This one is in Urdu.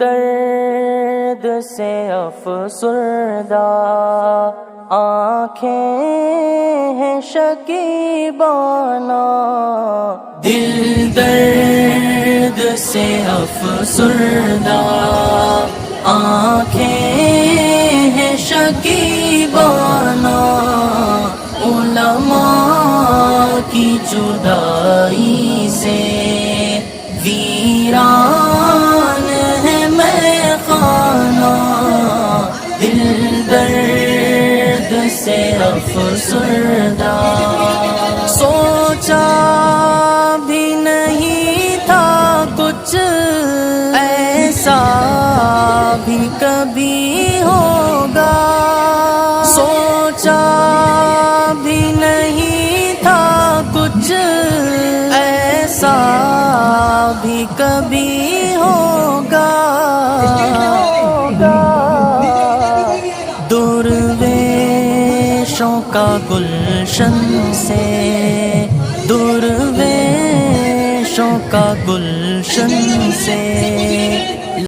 درد سے افسردہ آنکھیں ہیں شکیبانہ، دل درد سے افسردہ آنکھیں ہیں شکیبانہ، علماء کی جدائی سے ویران ہے میخانہ، دل درد سے افسردہ، سوچا بھی نہیں تھا کچھ ایسا بھی کبھی ہوگا، سوچا بھی نہیں تھا کچھ ایسا بھی کبھی ہوگا، درویشوں کا گلشن سے، درویشوں کا گلشن سے